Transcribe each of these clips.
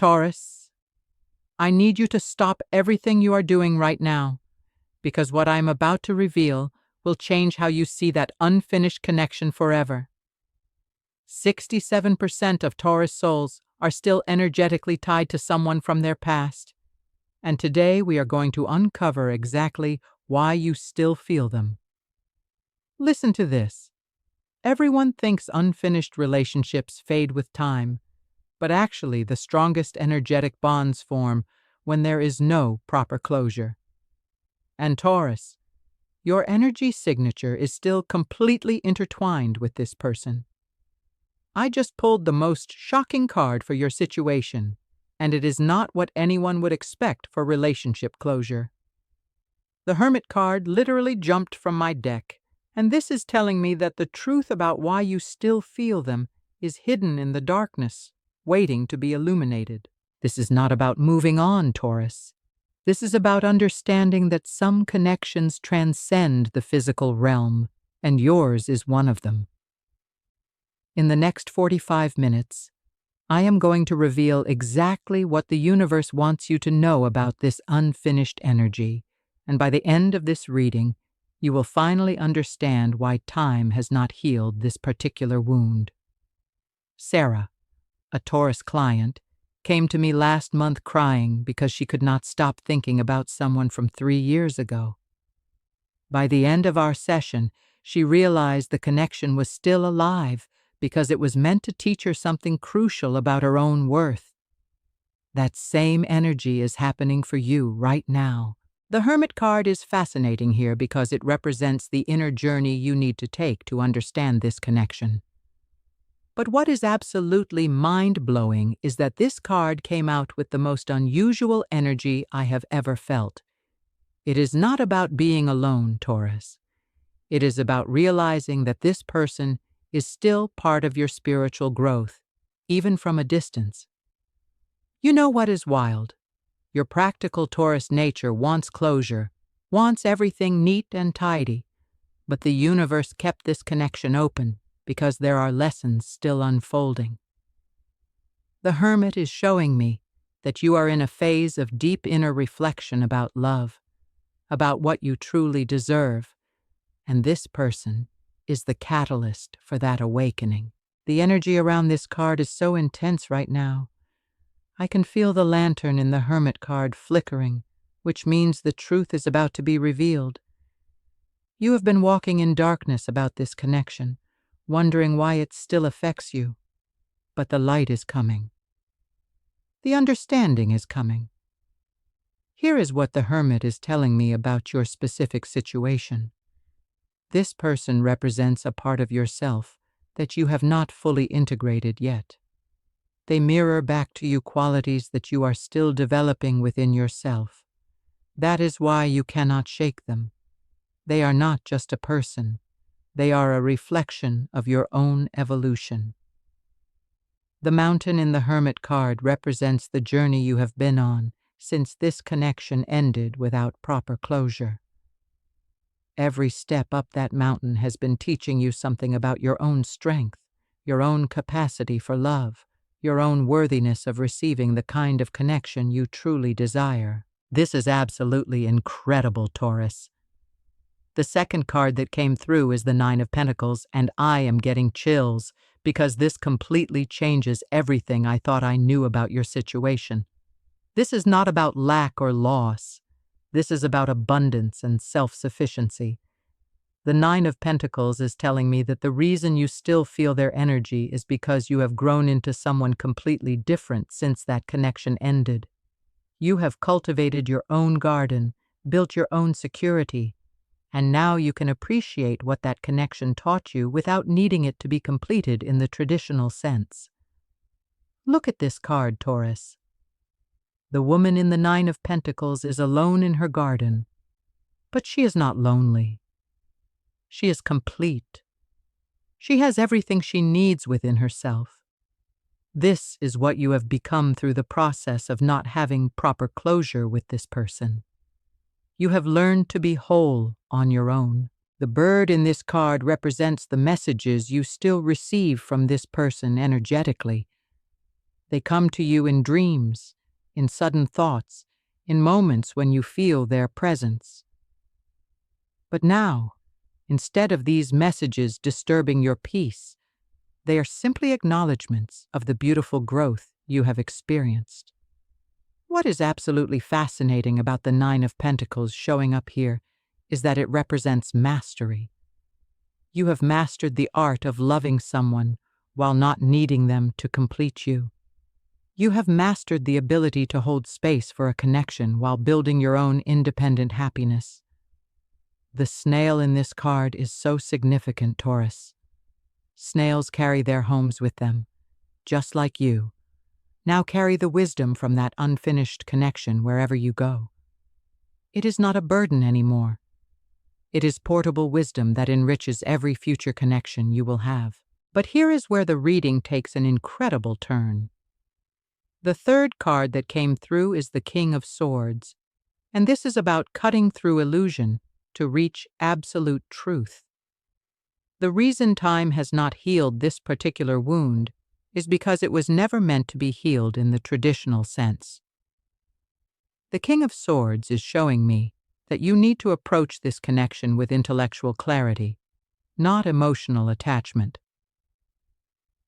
Taurus, I need you to stop everything you are doing right now, because what I am about to reveal will change how you see that unfinished connection forever. 67% of Taurus souls are still energetically tied to someone from their past, and today we are going to uncover exactly why you still feel them. Listen to this. Everyone thinks unfinished relationships fade with time, but actually the strongest energetic bonds form when there is no proper closure. And Taurus, your energy signature is still completely intertwined with this person. I just pulled the most shocking card for your situation, and it is not what anyone would expect for relationship closure. The Hermit card literally jumped from my deck, and this is telling me that the truth about why you still feel them is hidden in the darkness, waiting to be illuminated. This is not about moving on, Taurus. This is about understanding that some connections transcend the physical realm, and yours is one of them. In the next 45 minutes, I am going to reveal exactly what the universe wants you to know about this unfinished energy, and by the end of this reading, you will finally understand why time has not healed this particular wound. Sarah, a Taurus client, came to me last month crying because she could not stop thinking about someone from 3 years ago. By the end of our session, she realized the connection was still alive because it was meant to teach her something crucial about her own worth. That same energy is happening for you right now. The Hermit card is fascinating here because it represents the inner journey you need to take to understand this connection. But what is absolutely mind-blowing is that this card came out with the most unusual energy I have ever felt. It is not about being alone, Taurus. It is about realizing that this person is still part of your spiritual growth, even from a distance. You know what is wild? Your practical Taurus nature wants closure, wants everything neat and tidy, but the universe kept this connection open because there are lessons still unfolding. The Hermit is showing me that you are in a phase of deep inner reflection about love, about what you truly deserve, and this person is the catalyst for that awakening. The energy around this card is so intense right now. I can feel the lantern in the Hermit card flickering, which means the truth is about to be revealed. You have been walking in darkness about this connection, wondering why it still affects you. But the light is coming. The understanding is coming. Here is what the Hermit is telling me about your specific situation. This person represents a part of yourself that you have not fully integrated yet. They mirror back to you qualities that you are still developing within yourself. That is why you cannot shake them. They are not just a person. They are a reflection of your own evolution. The mountain in the Hermit card represents the journey you have been on since this connection ended without proper closure. Every step up that mountain has been teaching you something about your own strength, your own capacity for love, your own worthiness of receiving the kind of connection you truly desire. This is absolutely incredible, Taurus. The second card that came through is the Nine of Pentacles, and I am getting chills because this completely changes everything I thought I knew about your situation. This is not about lack or loss. This is about abundance and self-sufficiency. The Nine of Pentacles is telling me that the reason you still feel their energy is because you have grown into someone completely different since that connection ended. You have cultivated your own garden, built your own security, and now you can appreciate what that connection taught you without needing it to be completed in the traditional sense. Look at this card, Taurus. The woman in the Nine of Pentacles is alone in her garden, but she is not lonely. She is complete. She has everything she needs within herself. This is what you have become through the process of not having proper closure with this person. You have learned to be whole on your own. The bird in this card represents the messages you still receive from this person energetically. They come to you in dreams, in sudden thoughts, in moments when you feel their presence. But now, instead of these messages disturbing your peace, they are simply acknowledgments of the beautiful growth you have experienced. What is absolutely fascinating about the Nine of Pentacles showing up here is that it represents mastery. You have mastered the art of loving someone while not needing them to complete you. You have mastered the ability to hold space for a connection while building your own independent happiness. The snail in this card is so significant, Taurus. Snails carry their homes with them, just like you. Now carry the wisdom from that unfinished connection wherever you go. It is not a burden anymore. It is portable wisdom that enriches every future connection you will have. But here is where the reading takes an incredible turn. The third card that came through is the King of Swords, and this is about cutting through illusion to reach absolute truth. The reason time has not healed this particular wound is because it was never meant to be healed in the traditional sense. The King of Swords is showing me that you need to approach this connection with intellectual clarity, not emotional attachment.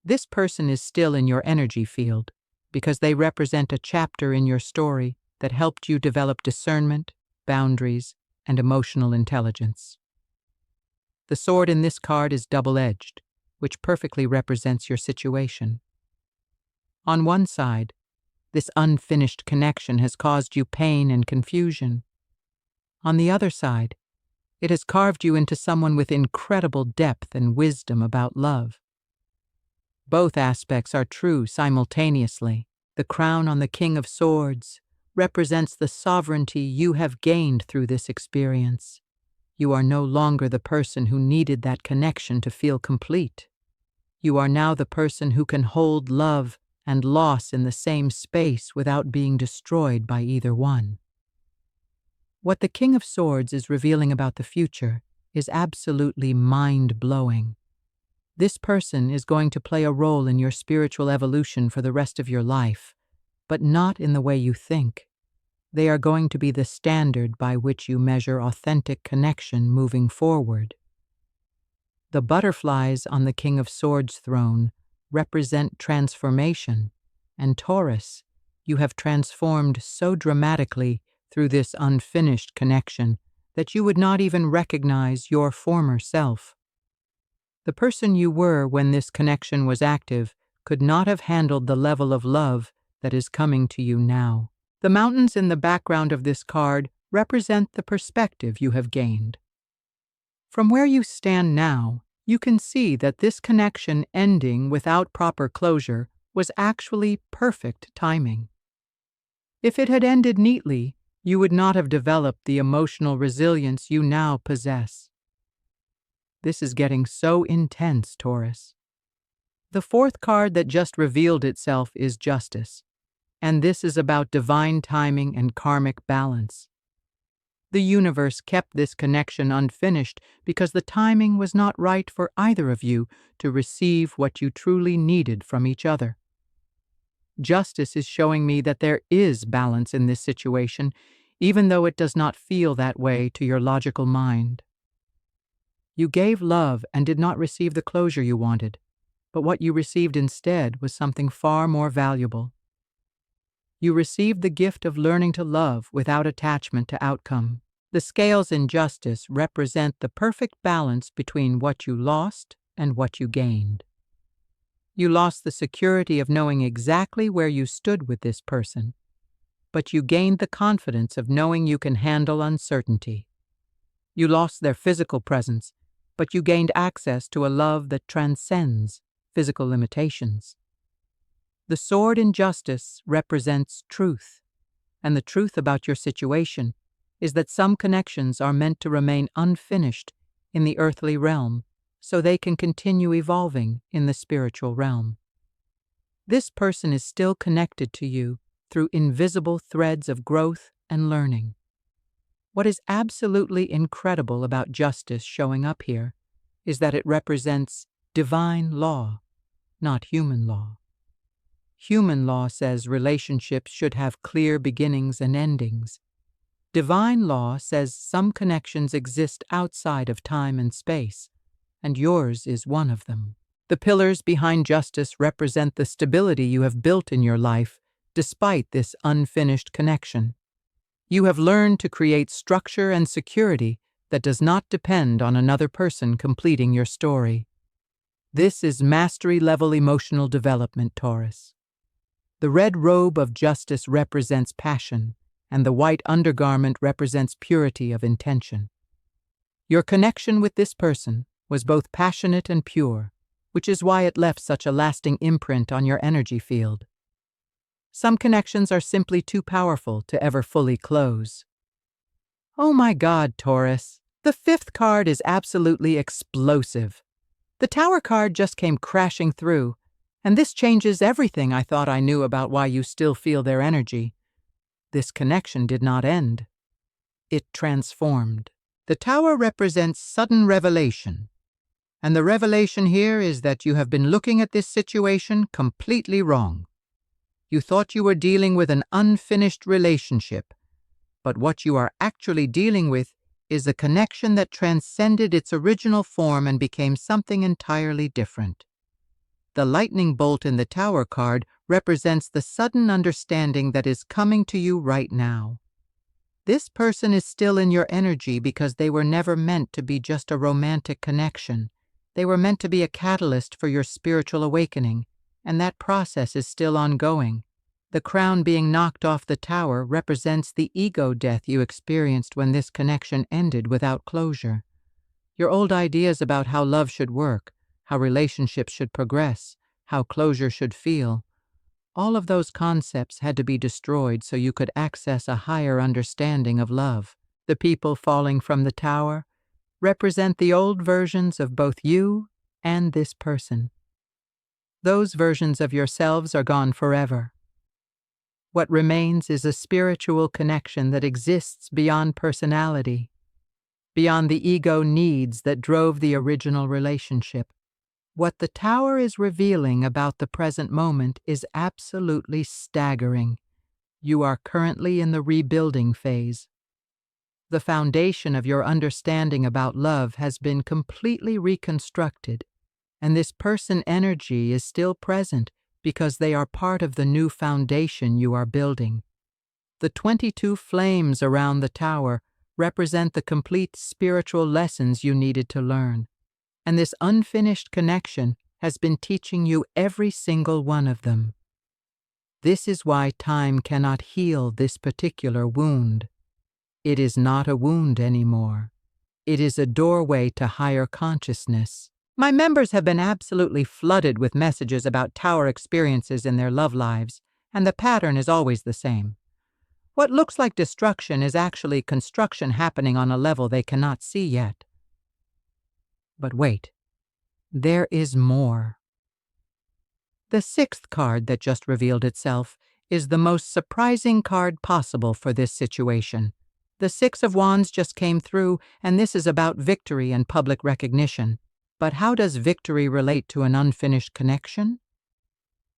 This person is still in your energy field because they represent a chapter in your story that helped you develop discernment, boundaries, and emotional intelligence. The sword in this card is double-edged, which perfectly represents your situation. On one side, this unfinished connection has caused you pain and confusion. On the other side, it has carved you into someone with incredible depth and wisdom about love. Both aspects are true simultaneously. The crown on the King of Swords represents the sovereignty you have gained through this experience. You are no longer the person who needed that connection to feel complete. You are now the person who can hold love and loss in the same space without being destroyed by either one. What the King of Swords is revealing about the future is absolutely mind-blowing. This person is going to play a role in your spiritual evolution for the rest of your life, but not in the way you think. They are going to be the standard by which you measure authentic connection moving forward. The butterflies on the King of Swords throne represent transformation, and Taurus, you have transformed so dramatically through this unfinished connection that you would not even recognize your former self. The person you were when this connection was active could not have handled the level of love that is coming to you now. The mountains in the background of this card represent the perspective you have gained. From where you stand now, you can see that this connection ending without proper closure was actually perfect timing. If it had ended neatly, you would not have developed the emotional resilience you now possess. This is getting so intense, Taurus. The fourth card that just revealed itself is Justice, and this is about divine timing and karmic balance. The universe kept this connection unfinished because the timing was not right for either of you to receive what you truly needed from each other. Justice is showing me that there is balance in this situation, even though it does not feel that way to your logical mind. You gave love and did not receive the closure you wanted, but what you received instead was something far more valuable. You received the gift of learning to love without attachment to outcome. The scales in Justice represent the perfect balance between what you lost and what you gained. You lost the security of knowing exactly where you stood with this person, but you gained the confidence of knowing you can handle uncertainty. You lost their physical presence, but you gained access to a love that transcends physical limitations. The sword in Justice represents truth, and the truth about your situation is that some connections are meant to remain unfinished in the earthly realm so they can continue evolving in the spiritual realm. This person is still connected to you through invisible threads of growth and learning. What is absolutely incredible about Justice showing up here is that it represents divine law, not human law. Human law says relationships should have clear beginnings and endings. Divine law says some connections exist outside of time and space, and yours is one of them. The pillars behind justice represent the stability you have built in your life despite this unfinished connection. You have learned to create structure and security that does not depend on another person completing your story. This is mastery-level emotional development, Taurus. The red robe of justice represents passion, and the white undergarment represents purity of intention. Your connection with this person was both passionate and pure, which is why it left such a lasting imprint on your energy field. Some connections are simply too powerful to ever fully close. Oh my God, Taurus, the fifth card is absolutely explosive. The Tower card just came crashing through, and this changes everything I thought I knew about why you still feel their energy. This connection did not end. It transformed. The Tower represents sudden revelation, and the revelation here is that you have been looking at this situation completely wrong. You thought you were dealing with an unfinished relationship, but what you are actually dealing with is a connection that transcended its original form and became something entirely different. The lightning bolt in the Tower card represents the sudden understanding that is coming to you right now. This person is still in your energy because they were never meant to be just a romantic connection. They were meant to be a catalyst for your spiritual awakening, and that process is still ongoing. The crown being knocked off the Tower represents the ego death you experienced when this connection ended without closure. Your old ideas about how love should work, how relationships should progress, how closure should feel, all of those concepts had to be destroyed so you could access a higher understanding of love. The people falling from the Tower represent the old versions of both you and this person. Those versions of yourselves are gone forever. What remains is a spiritual connection that exists beyond personality, beyond the ego needs that drove the original relationship. What the Tower is revealing about the present moment is absolutely staggering. You are currently in the rebuilding phase. The foundation of your understanding about love has been completely reconstructed, and this person energy is still present because they are part of the new foundation you are building. The 22 flames around the Tower represent the complete spiritual lessons you needed to learn, and this unfinished connection has been teaching you every single one of them. This is why time cannot heal this particular wound. It is not a wound anymore. It is a doorway to higher consciousness. My members have been absolutely flooded with messages about Tower experiences in their love lives, and the pattern is always the same. What looks like destruction is actually construction happening on a level they cannot see yet. But wait, there is more. The sixth card that just revealed itself is the most surprising card possible for this situation. The Six of Wands just came through, and this is about victory and public recognition. But how does victory relate to an unfinished connection?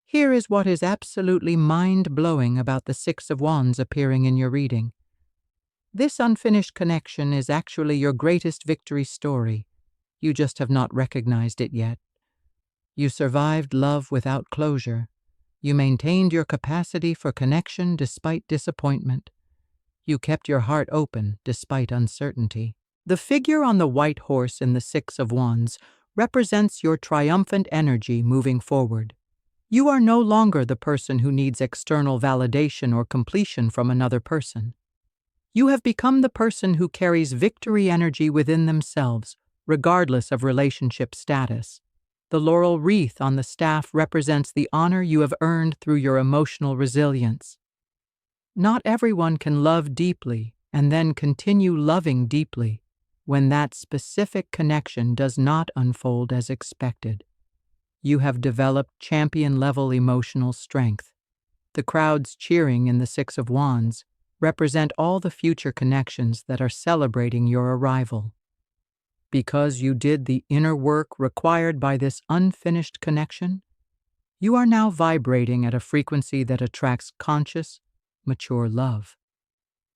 Here is what is absolutely mind-blowing about the Six of Wands appearing in your reading. This unfinished connection is actually your greatest victory story. You just have not recognized it yet. You survived love without closure. You maintained your capacity for connection despite disappointment. You kept your heart open despite uncertainty. The figure on the white horse in the Six of Wands represents your triumphant energy moving forward. You are no longer the person who needs external validation or completion from another person. You have become the person who carries victory energy within themselves, regardless of relationship status. The laurel wreath on the staff represents the honor you have earned through your emotional resilience. Not everyone can love deeply and then continue loving deeply when that specific connection does not unfold as expected. You have developed champion-level emotional strength. The crowds cheering in the Six of Wands represent all the future connections that are celebrating your arrival. Because you did the inner work required by this unfinished connection, You are now vibrating at a frequency that attracts conscious, mature love.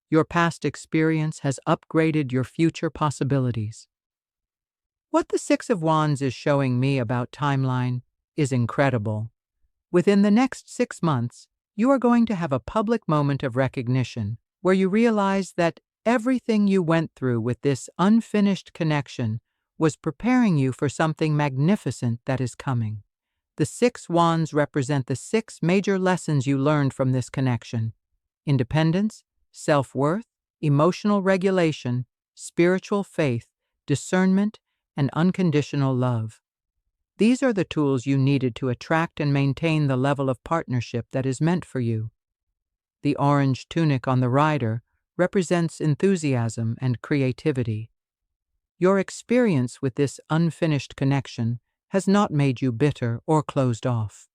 Your past experience has upgraded your future possibilities. What the Six of Wands is showing me about timeline is incredible. Within the next 6 months, you are going to have a public moment of recognition where you realize that everything you went through with this unfinished connection was preparing you for something magnificent that is coming. The 6 wands represent the 6 major lessons you learned from this connection: independence, self-worth, emotional regulation, spiritual faith, discernment, and unconditional love. These are the tools you needed to attract and maintain the level of partnership that is meant for you. The orange tunic on the rider represents enthusiasm and creativity. Your experience with this unfinished connection has not made you bitter or closed off.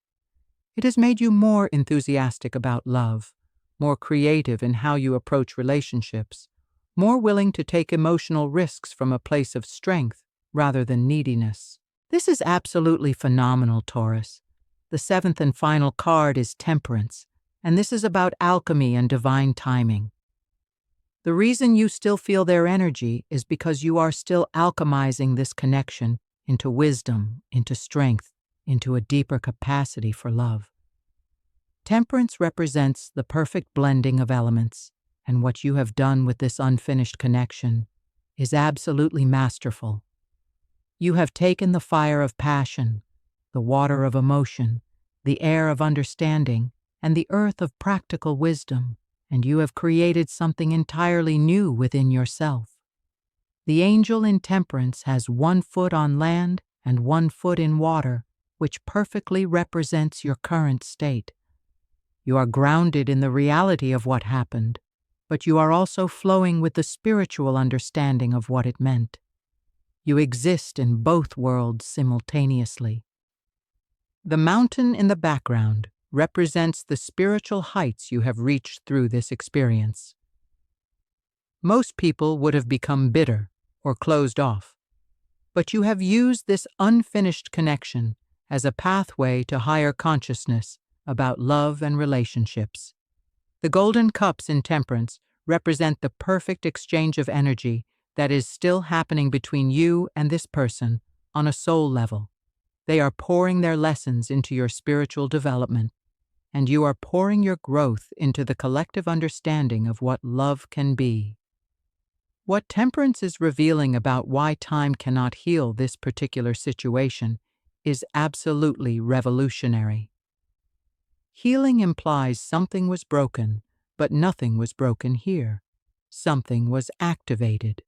It has made you more enthusiastic about love, more creative in how you approach relationships, more willing to take emotional risks from a place of strength rather than neediness. This is absolutely phenomenal, Taurus. The 7th and final card is Temperance, and this is about alchemy and divine timing. The reason you still feel their energy is because you are still alchemizing this connection into wisdom, into strength, into a deeper capacity for love. Temperance represents the perfect blending of elements, and what you have done with this unfinished connection is absolutely masterful. You have taken the fire of passion, the water of emotion, the air of understanding, and the earth of practical wisdom, and you have created something entirely new within yourself. The angel in Temperance has 1 foot on land and 1 foot in water, which perfectly represents your current state. You are grounded in the reality of what happened, but you are also flowing with the spiritual understanding of what it meant. You exist in both worlds simultaneously. The mountain in the background represents the spiritual heights you have reached through this experience. Most people would have become bitter or closed off, but you have used this unfinished connection as a pathway to higher consciousness about love and relationships. The golden cups in Temperance represent the perfect exchange of energy that is still happening between you and this person on a soul level. They are pouring their lessons into your spiritual development, and you are pouring your growth into the collective understanding of what love can be. What Temperance is revealing about why time cannot heal this particular situation is absolutely revolutionary. Healing implies something was broken, but nothing was broken here. Something was activated.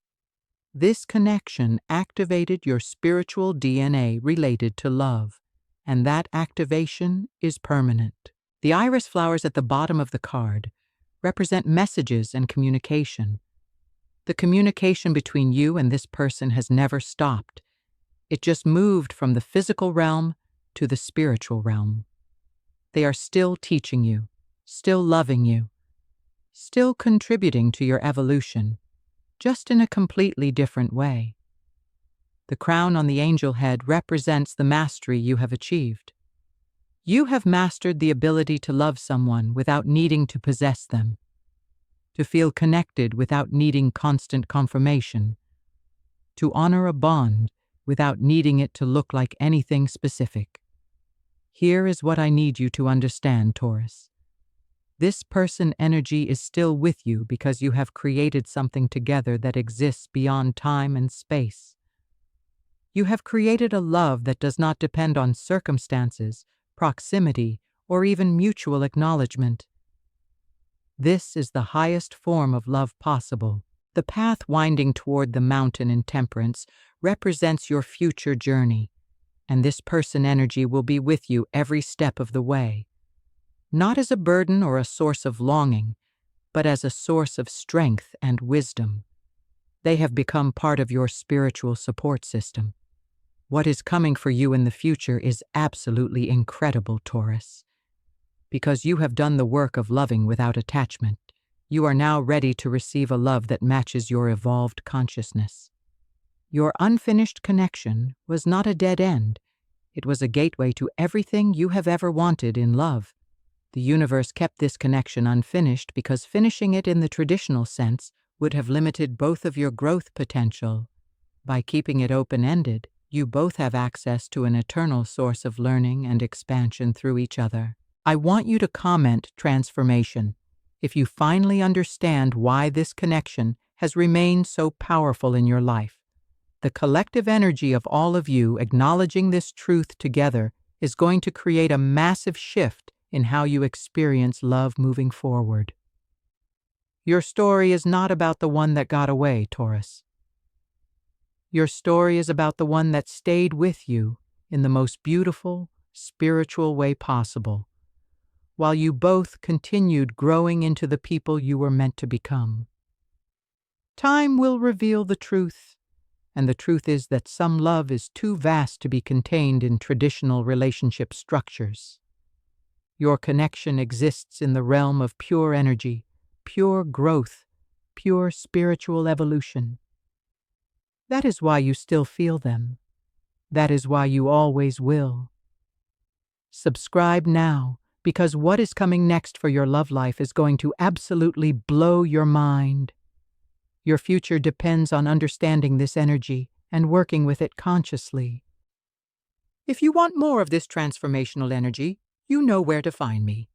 This connection activated your spiritual DNA related to love, and that activation is permanent. The iris flowers at the bottom of the card represent messages and communication. The communication between you and this person has never stopped. It just moved from the physical realm to the spiritual realm. They are still teaching you, still loving you, still contributing to your evolution, just in a completely different way. The crown on the angel head represents the mastery you have achieved. You have mastered the ability to love someone without needing to possess them, to feel connected without needing constant confirmation, to honor a bond without needing it to look like anything specific. Here is what I need you to understand, Taurus. This person energy is still with you because you have created something together that exists beyond time and space. You have created a love that does not depend on circumstances, proximity, or even mutual acknowledgement. This is the highest form of love possible. The path winding toward the mountain in Temperance represents your future journey, and this person energy will be with you every step of the way. Not as a burden or a source of longing, but as a source of strength and wisdom. They have become part of your spiritual support system. What is coming for you in the future is absolutely incredible, Taurus. Because you have done the work of loving without attachment, you are now ready to receive a love that matches your evolved consciousness. Your unfinished connection was not a dead end. It was a gateway to everything you have ever wanted in love. The universe kept this connection unfinished because finishing it in the traditional sense would have limited both of your growth potential. By keeping it open-ended, you both have access to an eternal source of learning and expansion through each other. I want you to comment transformation if you finally understand why this connection has remained so powerful in your life. The collective energy of all of you acknowledging this truth together is going to create a massive shift in how you experience love moving forward. Your story is not about the one that got away, Taurus. Your story is about the one that stayed with you in the most beautiful, spiritual way possible, while you both continued growing into the people you were meant to become. Time will reveal the truth, and the truth is that some love is too vast to be contained in traditional relationship structures. Your connection exists in the realm of pure energy, pure growth, pure spiritual evolution. That is why you still feel them. That is why you always will. Subscribe now, because what is coming next for your love life is going to absolutely blow your mind. Your future depends on understanding this energy and working with it consciously. If you want more of this transformational energy, you know where to find me.